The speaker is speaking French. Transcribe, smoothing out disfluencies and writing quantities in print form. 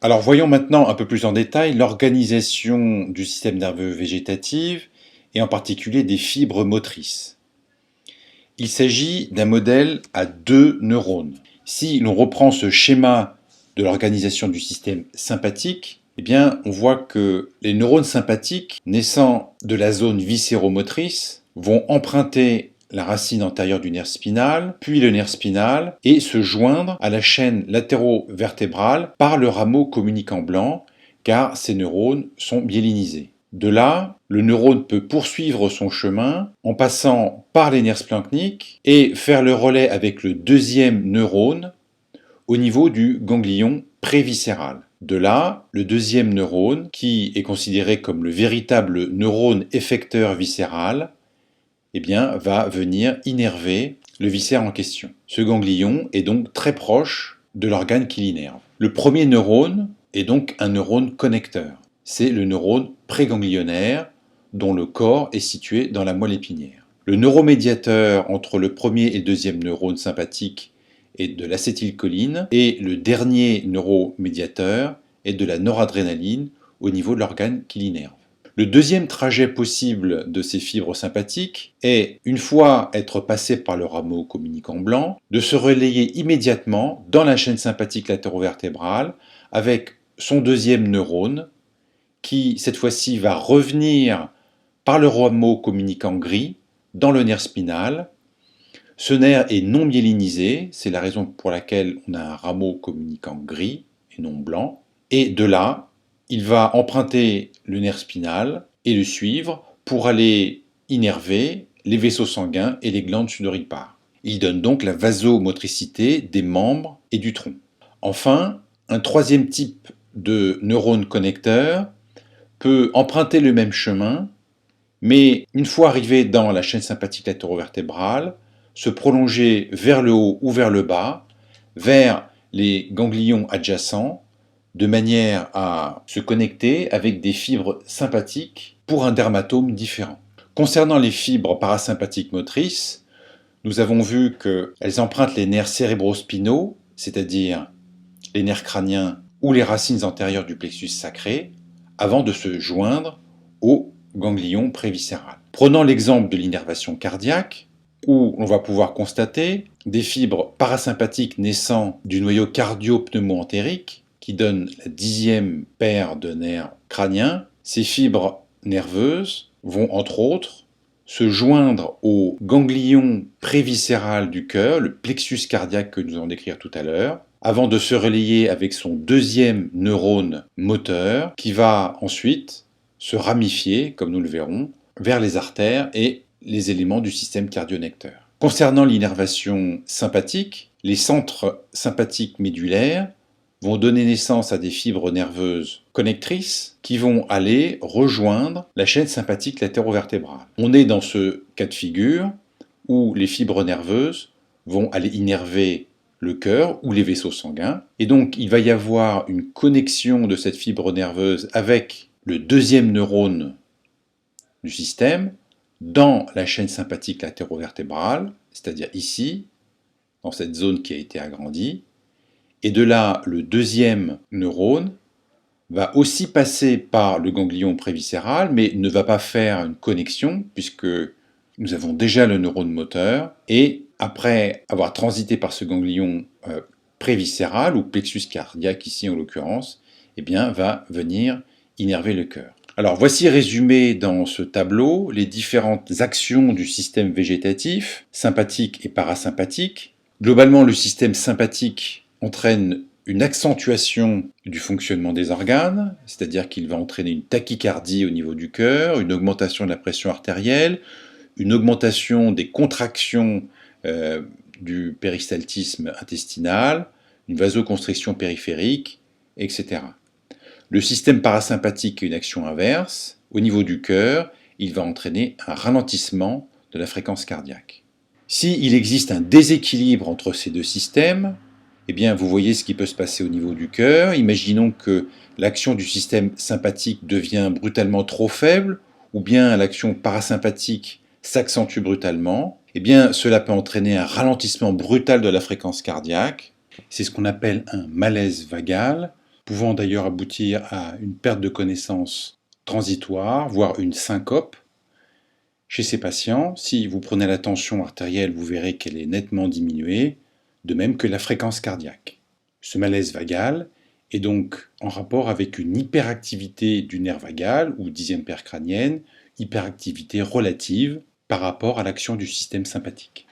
Alors voyons maintenant un peu plus en détail l'organisation du système nerveux végétatif et en particulier des fibres motrices. Il s'agit d'un modèle à deux neurones. Si l'on reprend ce schéma de l'organisation du système sympathique, eh bien, on voit que les neurones sympathiques naissant de la zone viscéromotrice vont emprunter la racine antérieure du nerf spinal, puis le nerf spinal, et se joindre à la chaîne latéro-vertébrale par le rameau communicant blanc, car ces neurones sont myélinisés. De là, le neurone peut poursuivre son chemin en passant par les nerfs splanchniques et faire le relais avec le deuxième neurone au niveau du ganglion préviscéral. De là, le deuxième neurone, qui est considéré comme le véritable neurone effecteur viscéral, eh bien, va venir innerver le viscère en question. Ce ganglion est donc très proche de l'organe qui l'innerve. Le premier neurone est donc un neurone connecteur. C'est le neurone préganglionnaire dont le corps est situé dans la moelle épinière. Le neuromédiateur entre le premier et le deuxième neurone sympathique est de l'acétylcholine et le dernier neuromédiateur est de la noradrénaline au niveau de l'organe qui l'innerve. Le deuxième trajet possible de ces fibres sympathiques est, une fois être passé par le rameau communicant blanc, de se relayer immédiatement dans la chaîne sympathique latérovertébrale avec son deuxième neurone qui, cette fois-ci, va revenir par le rameau communicant gris dans le nerf spinal. Ce nerf est non myélinisé, c'est la raison pour laquelle on a un rameau communicant gris et non blanc. Et de là, il va emprunter le nerf spinal et le suivre pour aller innerver les vaisseaux sanguins et les glandes sudoripares. Il donne donc la vasomotricité des membres et du tronc. Enfin, un troisième type de neurone connecteur peut emprunter le même chemin, mais une fois arrivé dans la chaîne sympathique latérovertébrale, se prolonger vers le haut ou vers le bas, vers les ganglions adjacents, de manière à se connecter avec des fibres sympathiques pour un dermatome différent. Concernant les fibres parasympathiques motrices, nous avons vu qu'elles empruntent les nerfs cérébrospinaux, c'est-à-dire les nerfs crâniens ou les racines antérieures du plexus sacré, avant de se joindre au ganglion préviscéral. Prenons l'exemple de l'innervation cardiaque, où on va pouvoir constater des fibres parasympathiques naissant du noyau cardio-pneumo-entérique qui donne la 10e paire de nerfs crâniens. Ces fibres nerveuses vont entre autres se joindre au ganglion préviscéral du cœur, le plexus cardiaque que nous allons décrire tout à l'heure, avant de se relayer avec son deuxième neurone moteur qui va ensuite se ramifier, comme nous le verrons, vers les artères et les éléments du système cardionecteur. Concernant l'innervation sympathique, les centres sympathiques médulaires vont donner naissance à des fibres nerveuses connectrices qui vont aller rejoindre la chaîne sympathique latérovertébrale. On est dans ce cas de figure où les fibres nerveuses vont aller innerver le cœur ou les vaisseaux sanguins, et donc il va y avoir une connexion de cette fibre nerveuse avec le deuxième neurone du système dans la chaîne sympathique latérovertébrale, c'est-à-dire ici, dans cette zone qui a été agrandie, et de là, le deuxième neurone va aussi passer par le ganglion préviscéral, mais ne va pas faire une connexion, puisque nous avons déjà le neurone moteur, et après avoir transité par ce ganglion préviscéral, ou plexus cardiaque ici en l'occurrence, eh bien, va venir innerver le cœur. Alors voici résumé dans ce tableau les différentes actions du système végétatif, sympathique et parasympathique. Globalement, le système sympathique entraîne une accentuation du fonctionnement des organes, c'est-à-dire qu'il va entraîner une tachycardie au niveau du cœur, une augmentation de la pression artérielle, une augmentation des contractions du péristaltisme intestinal, une vasoconstriction périphérique, etc. Le système parasympathique a une action inverse. Au niveau du cœur, il va entraîner un ralentissement de la fréquence cardiaque. S'il existe un déséquilibre entre ces deux systèmes, eh bien, vous voyez ce qui peut se passer au niveau du cœur. Imaginons que l'action du système sympathique devient brutalement trop faible, ou bien l'action parasympathique s'accentue brutalement. Eh bien, cela peut entraîner un ralentissement brutal de la fréquence cardiaque. C'est ce qu'on appelle un malaise vagal, pouvant d'ailleurs aboutir à une perte de connaissance transitoire, voire une syncope. Chez ces patients, si vous prenez la tension artérielle, vous verrez qu'elle est nettement diminuée, de même que la fréquence cardiaque. Ce malaise vagal est donc en rapport avec une hyperactivité du nerf vagal ou dixième paire crânienne, hyperactivité relative par rapport à l'action du système sympathique.